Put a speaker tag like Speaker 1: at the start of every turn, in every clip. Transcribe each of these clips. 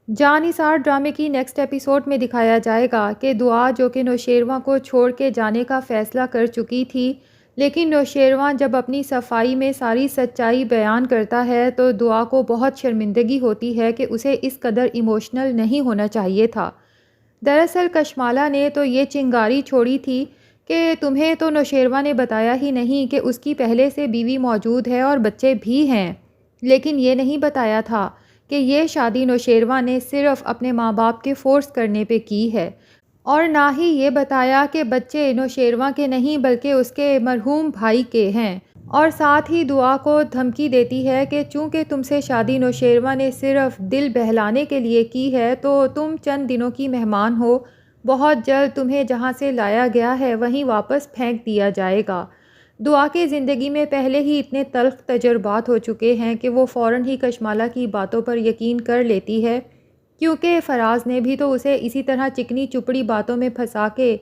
Speaker 1: جاں نثار ڈرامے کی نیکسٹ ایپیسوڈ میں دکھایا جائے گا کہ دعا جو کہ نوشیروان کو چھوڑ کے جانے کا فیصلہ کر چکی تھی، لیکن نوشیروان جب اپنی صفائی میں ساری سچائی بیان کرتا ہے تو دعا کو بہت شرمندگی ہوتی ہے کہ اسے اس قدر ایموشنل نہیں ہونا چاہیے تھا۔ دراصل کشمالہ نے تو یہ چنگاری چھوڑی تھی کہ تمہیں تو نوشیروان نے بتایا ہی نہیں کہ اس کی پہلے سے بیوی موجود ہے اور بچے بھی ہیں، لیکن یہ نہیں بتایا تھا کہ یہ شادی نوشیروان نے صرف اپنے ماں باپ کے فورس کرنے پہ کی ہے، اور نہ ہی یہ بتایا کہ بچے نوشیروان کے نہیں بلکہ اس کے مرحوم بھائی کے ہیں، اور ساتھ ہی دعا کو دھمکی دیتی ہے کہ چونکہ تم سے شادی نوشیروان نے صرف دل بہلانے کے لیے کی ہے تو تم چند دنوں کی مہمان ہو، بہت جلد تمہیں جہاں سے لایا گیا ہے وہیں واپس پھینک دیا جائے گا۔ دعا کی زندگی میں پہلے ہی اتنے تلخ تجربات ہو چکے ہیں کہ وہ فوراً ہی کشمالہ کی باتوں پر یقین کر لیتی ہے، کیونکہ فراز نے بھی تو اسے اسی طرح چکنی چپڑی باتوں میں پھنسا کے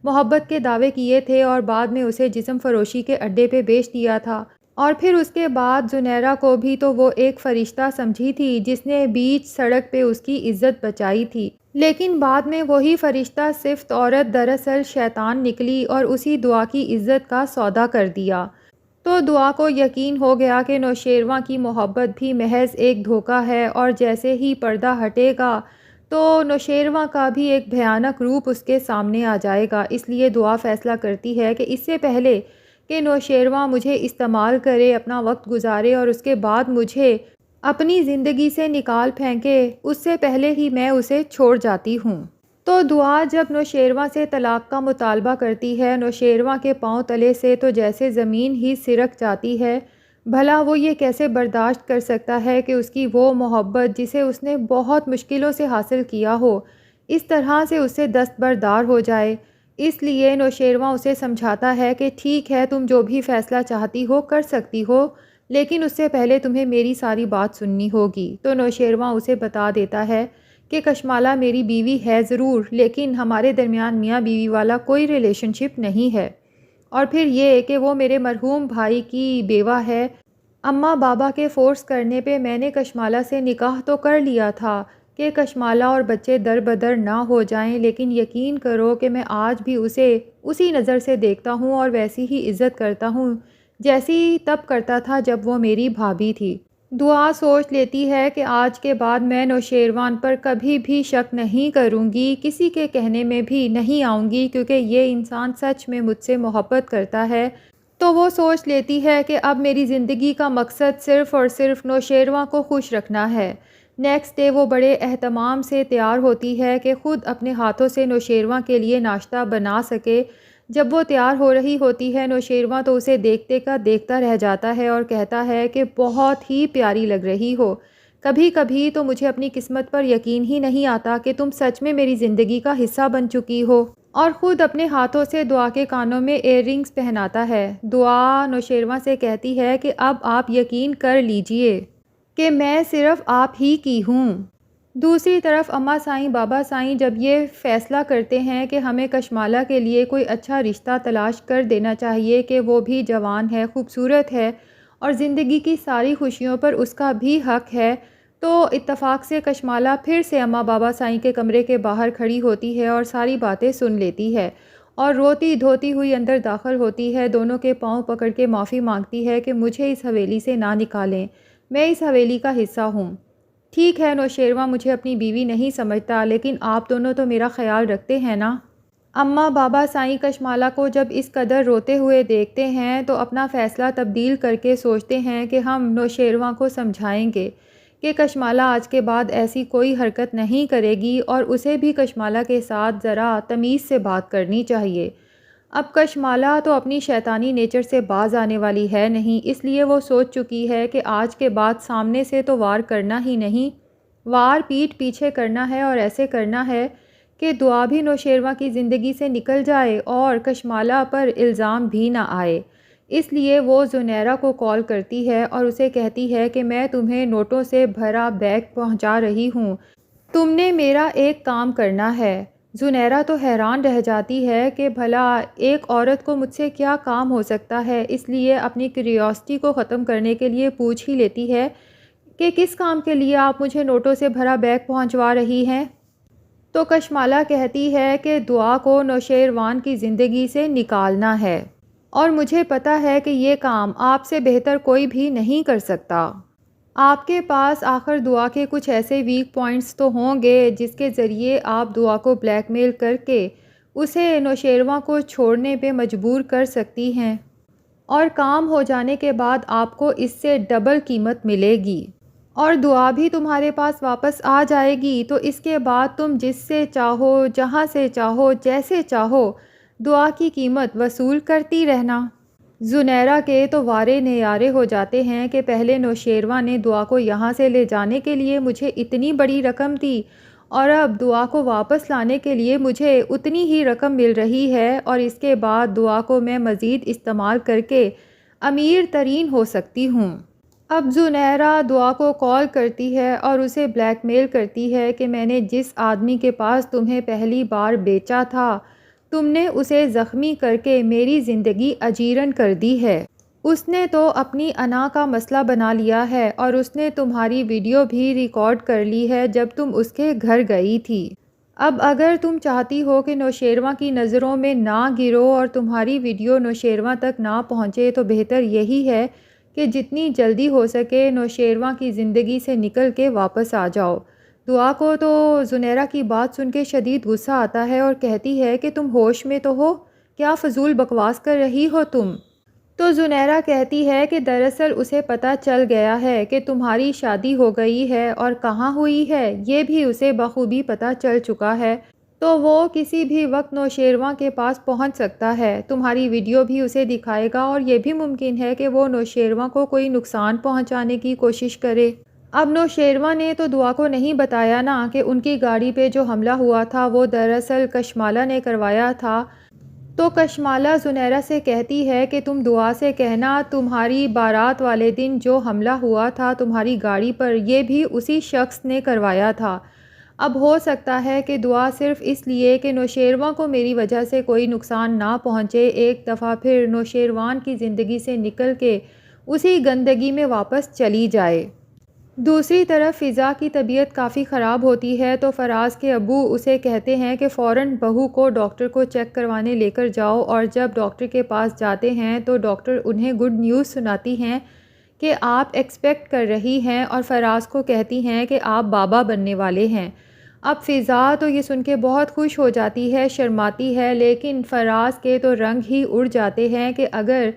Speaker 1: محبت کے دعوے کیے تھے اور بعد میں اسے جسم فروشی کے اڈے پہ بیچ دیا تھا، اور پھر اس کے بعد زنیرہ کو بھی تو وہ ایک فرشتہ سمجھی تھی جس نے بیچ سڑک پہ اس کی عزت بچائی تھی، لیکن بعد میں وہی فرشتہ صفت عورت دراصل شیطان نکلی اور اسی دعا کی عزت کا سودا کر دیا۔ تو دعا کو یقین ہو گیا کہ نوشیروان کی محبت بھی محض ایک دھوکہ ہے، اور جیسے ہی پردہ ہٹے گا تو نوشیروان کا بھی ایک بھیانک روپ اس کے سامنے آ جائے گا۔ اس لیے دعا فیصلہ کرتی ہے کہ اس سے پہلے کہ نوشیروان مجھے استعمال کرے، اپنا وقت گزارے اور اس کے بعد مجھے اپنی زندگی سے نکال پھینکے، اس سے پہلے ہی میں اسے چھوڑ جاتی ہوں۔ تو دعا جب نوشیروان سے طلاق کا مطالبہ کرتی ہے، نوشیروان کے پاؤں تلے سے تو جیسے زمین ہی سرک جاتی ہے۔ بھلا وہ یہ کیسے برداشت کر سکتا ہے کہ اس کی وہ محبت جسے اس نے بہت مشکلوں سے حاصل کیا ہو، اس طرح سے اس سے دستبردار ہو جائے۔ اس لیے نوشیروان اسے سمجھاتا ہے کہ ٹھیک ہے، تم جو بھی فیصلہ چاہتی ہو کر سکتی ہو، لیکن اس سے پہلے تمہیں میری ساری بات سننی ہوگی۔ تو نوشیروان اسے بتا دیتا ہے کہ کشمالہ میری بیوی ہے ضرور، لیکن ہمارے درمیان میاں بیوی والا کوئی ریلیشن شپ نہیں ہے، اور پھر یہ کہ وہ میرے مرحوم بھائی کی بیوہ ہے۔ اماں بابا کے فورس کرنے پہ میں نے کشمالہ سے نکاح تو کر لیا تھا کہ کشمالہ اور بچے در بدر نہ ہو جائیں، لیکن یقین کرو کہ میں آج بھی اسے اسی نظر سے دیکھتا ہوں اور ویسی ہی عزت کرتا ہوں جیسی تب کرتا تھا جب وہ میری بھابھی تھی۔ دعا سوچ لیتی ہے کہ آج کے بعد میں نوشیروان پر کبھی بھی شک نہیں کروں گی، کسی کے کہنے میں بھی نہیں آؤں گی، کیونکہ یہ انسان سچ میں مجھ سے محبت کرتا ہے۔ تو وہ سوچ لیتی ہے کہ اب میری زندگی کا مقصد صرف اور صرف نوشیروان کو خوش رکھنا ہے۔ نیکسٹ ڈے وہ بڑے اہتمام سے تیار ہوتی ہے کہ خود اپنے ہاتھوں سے نوشیروان کے لیے ناشتہ بنا سکے۔ جب وہ تیار ہو رہی ہوتی ہے، نوشیروان تو اسے دیکھتے کا دیکھتا رہ جاتا ہے اور کہتا ہے کہ بہت ہی پیاری لگ رہی ہو، کبھی کبھی تو مجھے اپنی قسمت پر یقین ہی نہیں آتا کہ تم سچ میں میری زندگی کا حصہ بن چکی ہو، اور خود اپنے ہاتھوں سے دعا کے کانوں میں ایئر رنگز پہناتا ہے۔ دعا نوشیروان سے کہتی ہے کہ اب آپ یقین کر لیجئے کہ میں صرف آپ ہی کی ہوں۔ دوسری طرف اماں سائیں بابا سائیں جب یہ فیصلہ کرتے ہیں کہ ہمیں کشمالہ کے لیے کوئی اچھا رشتہ تلاش کر دینا چاہیے کہ وہ بھی جوان ہے، خوبصورت ہے اور زندگی کی ساری خوشیوں پر اس کا بھی حق ہے، تو اتفاق سے کشمالہ پھر سے اماں بابا سائیں کے کمرے کے باہر کھڑی ہوتی ہے اور ساری باتیں سن لیتی ہے، اور روتی دھوتی ہوئی اندر داخل ہوتی ہے، دونوں کے پاؤں پکڑ کے معافی مانگتی ہے کہ مجھے اس حویلی سے نہ نکالیں، میں اس حویلی کا حصہ ہوں۔ ٹھیک ہے نوشیروان مجھے اپنی بیوی نہیں سمجھتا، لیکن آپ دونوں تو میرا خیال رکھتے ہیں نا۔ اماں بابا سائیں کشمالہ کو جب اس قدر روتے ہوئے دیکھتے ہیں تو اپنا فیصلہ تبدیل کر کے سوچتے ہیں کہ ہم نوشیروان کو سمجھائیں گے کہ کشمالہ آج کے بعد ایسی کوئی حرکت نہیں کرے گی، اور اسے بھی کشمالہ کے ساتھ ذرا تمیز سے بات کرنی چاہیے۔ اب کشمالہ تو اپنی شیطانی نیچر سے باز آنے والی ہے نہیں، اس لیے وہ سوچ چکی ہے کہ آج کے بعد سامنے سے تو وار کرنا ہی نہیں، وار پیٹھ پیچھے کرنا ہے، اور ایسے کرنا ہے کہ دعا بھی نوشیروان کی زندگی سے نکل جائے اور کشمالہ پر الزام بھی نہ آئے۔ اس لیے وہ زنیرہ کو کال کرتی ہے اور اسے کہتی ہے کہ میں تمہیں نوٹوں سے بھرا بیگ پہنچا رہی ہوں، تم نے میرا ایک کام کرنا ہے۔ زنیرہ تو حیران رہ جاتی ہے کہ بھلا ایک عورت کو مجھ سے کیا کام ہو سکتا ہے، اس لیے اپنی کیوریوسٹی کو ختم کرنے کے لیے پوچھ ہی لیتی ہے کہ کس کام کے لیے آپ مجھے نوٹوں سے بھرا بیگ پہنچوا رہی ہیں؟ تو کشمالہ کہتی ہے کہ دعا کو نوشیروان کی زندگی سے نکالنا ہے، اور مجھے پتہ ہے کہ یہ کام آپ سے بہتر کوئی بھی نہیں کر سکتا۔ آپ کے پاس آخر دعا کے کچھ ایسے ویک پوائنٹس تو ہوں گے جس کے ذریعے آپ دعا کو بلیک میل کر کے اسے نوشیروان کو چھوڑنے پہ مجبور کر سکتی ہیں، اور کام ہو جانے کے بعد آپ کو اس سے ڈبل قیمت ملے گی، اور دعا بھی تمہارے پاس واپس آ جائے گی۔ تو اس کے بعد تم جس سے چاہو، جہاں سے چاہو، جیسے چاہو دعا کی قیمت وصول کرتی رہنا۔ زنیرہ کے تو وارے نیارے ہو جاتے ہیں کہ پہلے نوشیروان نے دعا کو یہاں سے لے جانے کے لیے مجھے اتنی بڑی رقم دی، اور اب دعا کو واپس لانے کے لیے مجھے اتنی ہی رقم مل رہی ہے، اور اس کے بعد دعا کو میں مزید استعمال کر کے امیر ترین ہو سکتی ہوں۔ اب زنیرہ دعا کو کال کرتی ہے اور اسے بلیک میل کرتی ہے کہ میں نے جس آدمی کے پاس تمہیں پہلی بار بیچا تھا، تم نے اسے زخمی کر کے میری زندگی اجیرن کر دی ہے۔ اس نے تو اپنی انا کا مسئلہ بنا لیا ہے، اور اس نے تمہاری ویڈیو بھی ریکارڈ کر لی ہے جب تم اس کے گھر گئی تھی۔ اب اگر تم چاہتی ہو کہ نوشیروان کی نظروں میں نہ گرو اور تمہاری ویڈیو نوشیروان تک نہ پہنچے، تو بہتر یہی ہے کہ جتنی جلدی ہو سکے نوشیروان کی زندگی سے نکل کے واپس آ جاؤ۔ دعا کو تو زنیرہ کی بات سن کے شدید غصہ آتا ہے اور کہتی ہے کہ تم ہوش میں تو ہو؟ کیا فضول بکواس کر رہی ہو تم؟ تو زنیرہ کہتی ہے کہ دراصل اسے پتہ چل گیا ہے کہ تمہاری شادی ہو گئی ہے، اور کہاں ہوئی ہے یہ بھی اسے بخوبی پتہ چل چکا ہے، تو وہ کسی بھی وقت نوشیروان کے پاس پہنچ سکتا ہے، تمہاری ویڈیو بھی اسے دکھائے گا، اور یہ بھی ممکن ہے کہ وہ نوشیروان کو کوئی نقصان پہنچانے کی کوشش کرے۔ اب نوشیروان نے تو دعا کو نہیں بتایا نا کہ ان کی گاڑی پہ جو حملہ ہوا تھا وہ دراصل کشمالہ نے کروایا تھا، تو کشمالہ زنیرہ سے کہتی ہے کہ تم دعا سے کہنا تمہاری بارات والے دن جو حملہ ہوا تھا تمہاری گاڑی پر، یہ بھی اسی شخص نے کروایا تھا۔ اب ہو سکتا ہے کہ دعا صرف اس لیے کہ نوشیروان کو میری وجہ سے کوئی نقصان نہ پہنچے، ایک دفعہ پھر نوشیروان کی زندگی سے نکل کے اسی گندگی میں واپس چلی جائے۔ دوسری طرف فضا کی طبیعت کافی خراب ہوتی ہے، تو فراز کے ابو اسے کہتے ہیں کہ فوراً بہو کو ڈاکٹر کو چیک کروانے لے کر جاؤ، اور جب ڈاکٹر کے پاس جاتے ہیں تو ڈاکٹر انہیں گڈ نیوز سناتی ہیں کہ آپ ایکسپیکٹ کر رہی ہیں، اور فراز کو کہتی ہیں کہ آپ بابا بننے والے ہیں۔ اب فضا تو یہ سن کے بہت خوش ہو جاتی ہے، شرماتی ہے، لیکن فراز کے تو رنگ ہی اڑ جاتے ہیں کہ اگر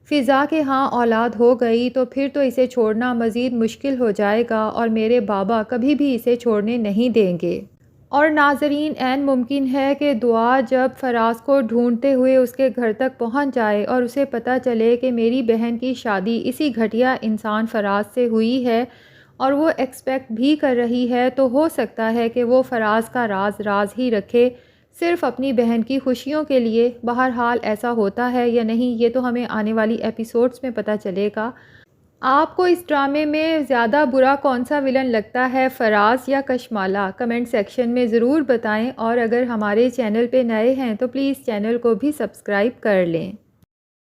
Speaker 1: فضا کے ہاں اولاد ہو گئی تو پھر تو اسے چھوڑنا مزید مشکل ہو جائے گا، اور میرے بابا کبھی بھی اسے چھوڑنے نہیں دیں گے۔ اور ناظرین، عین ممکن ہے کہ دعا جب فراز کو ڈھونڈتے ہوئے اس کے گھر تک پہنچ جائے اور اسے پتہ چلے کہ میری بہن کی شادی اسی گھٹیا انسان فراز سے ہوئی ہے، اور وہ ایکسپیکٹ بھی کر رہی ہے، تو ہو سکتا ہے کہ وہ فراز کا راز راز ہی رکھے، صرف اپنی بہن کی خوشیوں کے لیے۔ بہرحال ایسا ہوتا ہے یا نہیں یہ تو ہمیں آنے والی ایپیسوڈز میں پتہ چلے گا۔ آپ کو اس ڈرامے میں زیادہ برا کون سا ولن لگتا ہے، فراز یا کشمالہ؟ کمنٹ سیکشن میں ضرور بتائیں، اور اگر ہمارے چینل پہ نئے ہیں تو پلیز چینل کو بھی سبسکرائب کر لیں۔